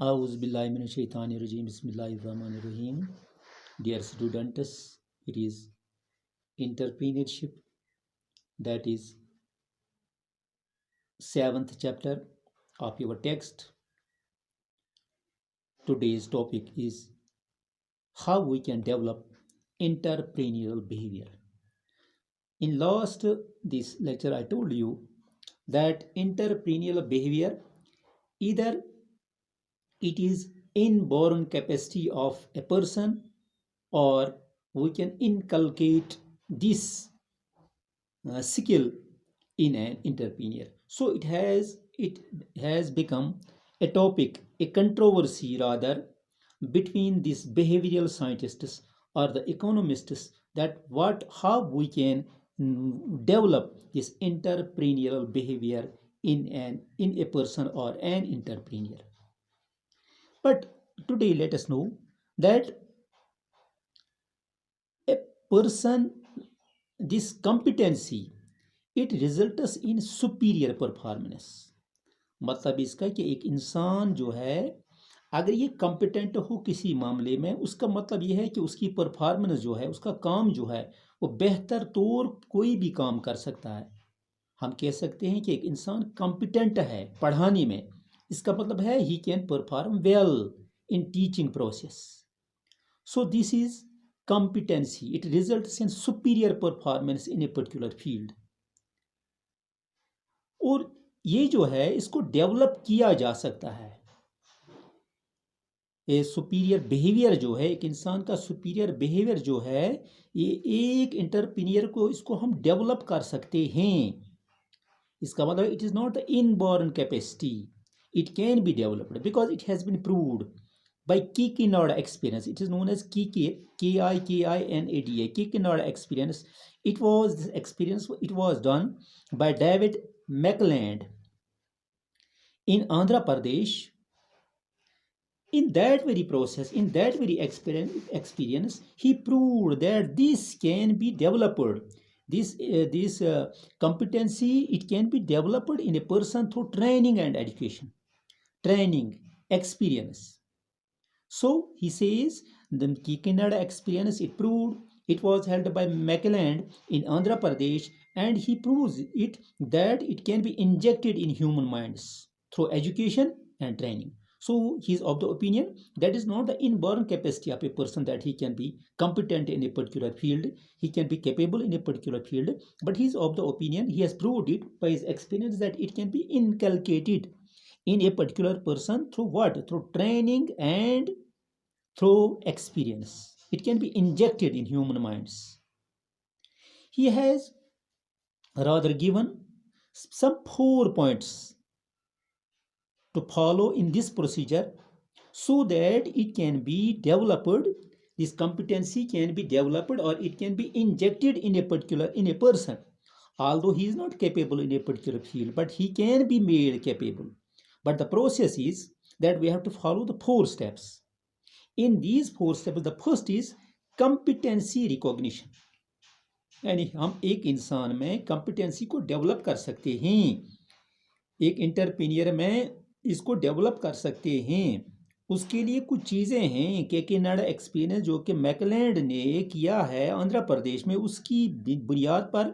Auzubillahiminash-shaytanir-rajim. Bismillahir-rahmanir-rahim. Dear students, it is entrepreneurship, that is seventh chapter of your text. Today's topic is how we can develop entrepreneurial behavior. In last this lecture, I told you that entrepreneurial behavior, either it is inborn capacity of a person, or we can inculcate this skill in an entrepreneur. So it has become a topic, a controversy rather, between these behavioral scientists or the economists, that what how we can develop this entrepreneurial behavior in a person or an entrepreneur. But today let us know that a person, this competency, it results in superior performance. मतलब इसका कि एक इंसान जो है, अगर ये competent हो किसी मामले में, उसका मतलब ये है कि उसकी परफॉर्मेंस जो है, उसका काम जो है, वो बेहतर तौर कोई भी काम कर सकता है. हम कह सकते हैं कि एक इंसान कॉम्पिटेंट है पढ़ाने में. इसका मतलब है he can perform well in teaching process. So this is competency. It results in superior performance in a particular field. और ये जो है, इसको डेवलप किया जा सकता है. ये सुपीरियर बिहेवियर जो है, एक इंसान का सुपीरियर बिहेवियर जो है, ये एक एंटरप्रेन्योर को, इसको हम डेवलप कर सकते हैं. इसका मतलब it is not the inborn capacity, it can be developed because it has been proved by Kikinada experience. It is known as Kikinada, Kikinada experience. This experience, it was done by David McLeod in Andhra Pradesh. In that very process, in that very experience, he proved that this can be developed. This competency, it can be developed in a person through training and education, training, experience. So he says the Kikinada experience, it proved, it was held by McLeod in Andhra Pradesh, and he proves it that it can be injected in human minds through education and training. So he is of the opinion that is not the inborn capacity of a person that he can be competent in a particular field, he can be capable in a particular field, but he is of the opinion, he has proved it by his experience, that it can be inculcated in a particular person through what? Through training and through experience. It can be injected in human minds. He has rather given some 4 points to follow in this procedure, so that it can be developed, this competency can be developed, or it can be injected in a person, although he is not capable in a particular field, but he can be made capable. But the process is that we have to follow the 4 steps. In these 4 steps, the first is competency recognition. यानी हम एक इंसान में competency को develop कर सकते हैं, एक इंटरप्रेन्योर में इसको डेवलप कर सकते हैं. उसके लिए कुछ चीज़ें हैं. किकिनाडा एक्सपीरियंस जो कि मैकलैंड ने किया है आंध्र प्रदेश में, उसकी बुनियाद पर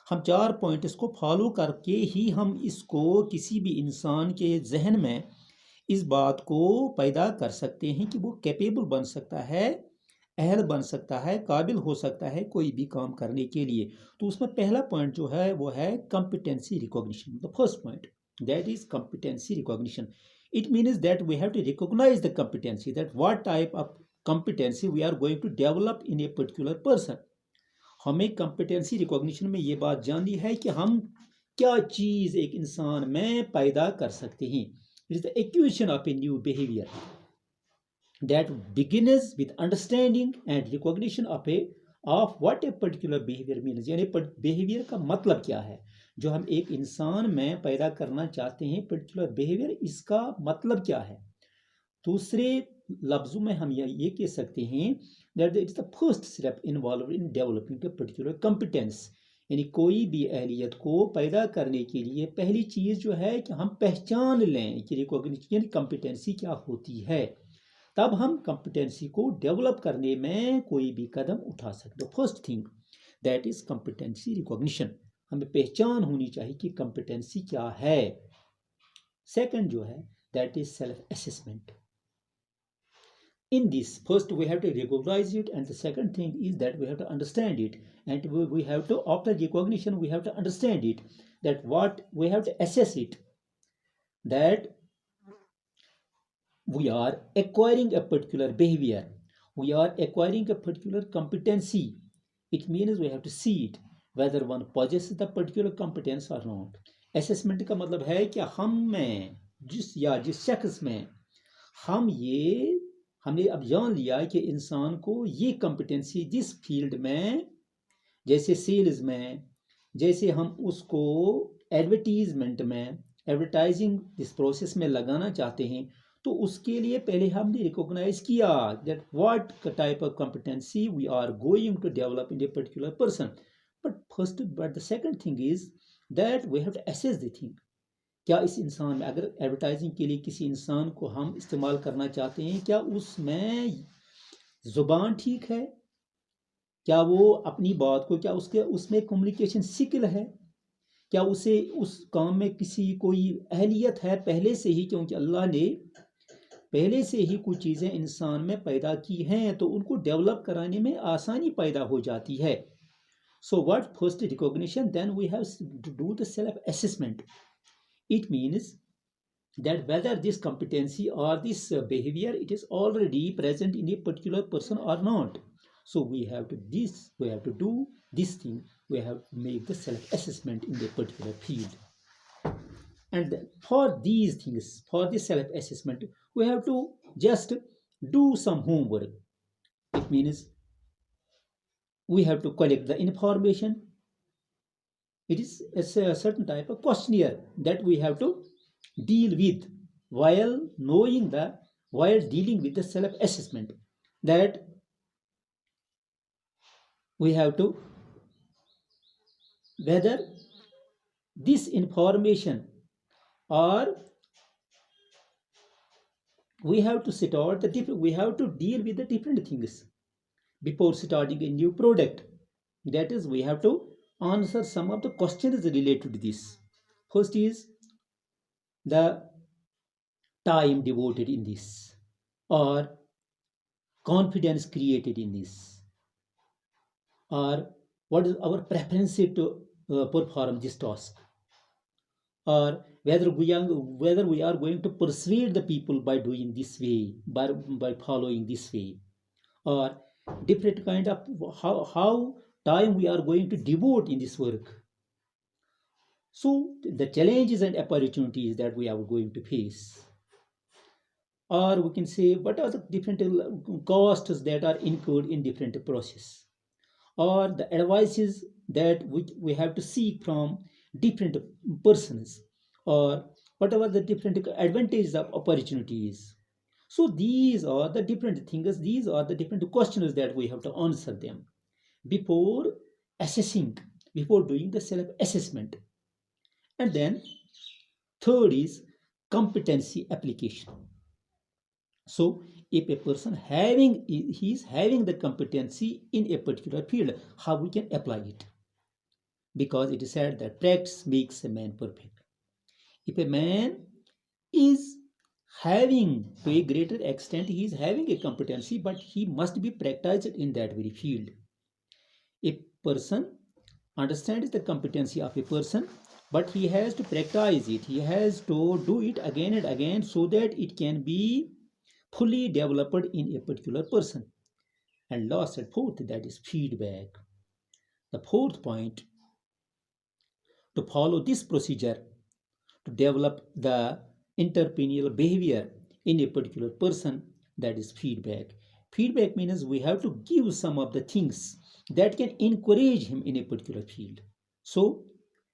हम 4 पॉइंट इसको फॉलो करके ही हम इसको किसी भी इंसान के जहन में इस बात को पैदा कर सकते हैं कि वो कैपेबल बन सकता है, अहल बन सकता है, काबिल हो सकता है कोई भी काम करने के लिए. तो उसमें पहला पॉइंट जो है वो है competency recognition. The first point, that is competency recognition. It means that we have to recognize the competency, that what type of competency we are going to develop in a particular person. हमें competency recognition में ये बात जाननी है कि हम क्या चीज़ एक इंसान में पैदा कर सकते हैं. It is the acquisition of a new behavior that begins with understanding and recognition of what a particular behavior means. यानी behavior का मतलब क्या है, जो हम एक इंसान में पैदा करना चाहते हैं particular behavior, इसका मतलब क्या है. दूसरे लफ्जों में हम ये कह सकते हैं that it is the first step involved in developing a particular competence. यानी कोई भी अहलियत को पैदा करने के लिए पहली चीज़ जो है कि हम पहचान लें कि रिकॉग्निशन यानी कॉम्पिटेंसी क्या होती है, तब हम कॉम्पिटेंसी को डेवलप करने में कोई भी कदम उठा सकते। First thing that is competency recognition, हमें पहचान होनी चाहिए कि कॉम्पिटेंसी क्या है। सेकंड जो है that is self assessment. In this, first we have to recognize it, and the second thing is that we have to understand it, and we have to, after recognition, we have to understand it, that what we have to assess it, that we are acquiring a particular behavior, we are acquiring a particular competency. It means we have to see it whether one possesses the particular competence or not. Assessment का मतलब है कि हम में जिस शख्स में हमने अब जान लिया कि इंसान को ये कॉम्पिटेंसी जिस फील्ड में, जैसे सेल्स में, जैसे हम उसको एडवर्टीजमेंट में, एडवर्टाइजिंग दिस प्रोसेस में लगाना चाहते हैं, तो उसके लिए पहले हमने रिकॉग्नाइज किया that what type of competency we are going to develop in a particular person. But the second thing is that we have to assess the thing, क्या इस इंसान में, अगर एडवर्टाइजिंग के लिए किसी इंसान को हम इस्तेमाल करना चाहते हैं, क्या उसमें ज़ुबान ठीक है, क्या वो अपनी बात को, क्या उसमें कम्युनिकेशन स्किल है, क्या उसे उस काम में कोई अहलियत है पहले से ही, क्योंकि अल्लाह ने पहले से ही कुछ चीज़ें इंसान में पैदा की हैं तो उनको डेवलप कराने में आसानी पैदा हो जाती है। So what first recognition, then we have to do the self assessment. It means that whether this competency or this behavior it is already present in a particular person or not. So we have to do this thing, we have to make the self-assessment in the particular field. And for these things, for this self-assessment, we have to just do some homework. It means we have to collect the information. It is a certain type of questionnaire that we have to deal with while dealing with the self-assessment, that we have to, whether this information, or we have to deal with the different things before starting a new product. That is, we have to answer some of the questions related to this. First is the time devoted in this, or confidence created in this, or what is our preference to perform this task, or whether we are going to persuade the people by doing this way, by following this way, or different kind of how time we are going to devote in this work. So the challenges and opportunities that we are going to face, or we can say what are the different costs that are incurred in different process, or the advices that we have to seek from different persons, or whatever the different advantages of opportunities. So these are the different things, these are the different questions that we have to answer them before assessing, before doing the self-assessment. And then third is competency application. So if a person is having the competency in a particular field, how we can apply it? Because it is said that practice makes a man perfect. If a man is having, to a greater extent, he is having a competency, but he must be practiced in that very field. A person understands the competency of a person, but he has to practice it, he has to do it again and again so that it can be fully developed in a particular person. And last and fourth, that is feedback. The fourth point, to follow this procedure to develop the entrepreneurial behavior in a particular person, that is feedback. Feedback means we have to give some of the things that can encourage him in a particular field. So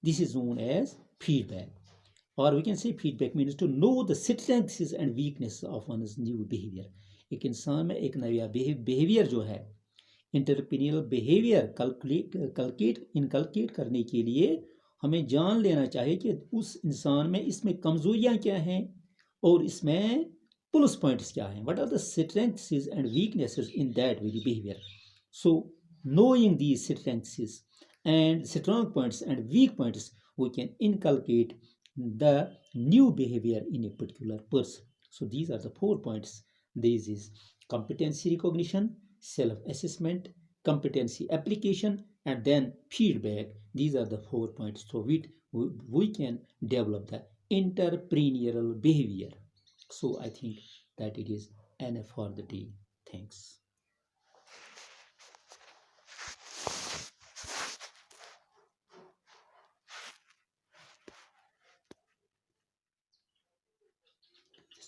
this is known as feedback. और we can say feedback means to know the strengths and weakness of one's new behaviour. एक इंसान में एक नया behaviour जो है, इंटरप्रेन्योरल behaviour inculcate करने के लिए हमें जान लेना चाहिए कि उस इंसान में इसमें कमजोरियां क्या हैं और इसमें प्लस पॉइंट्स क्या हैं, what are the strengths and weaknesses in that very behaviour. So knowing these strengths and strong points and weak points, we can inculcate the new behavior in a particular person. So these are the 4 points. This is competency recognition, self-assessment, competency application, and then feedback. These are the 4 points through which we can develop the entrepreneurial behavior. So I think that it is enough for the day. Thanks.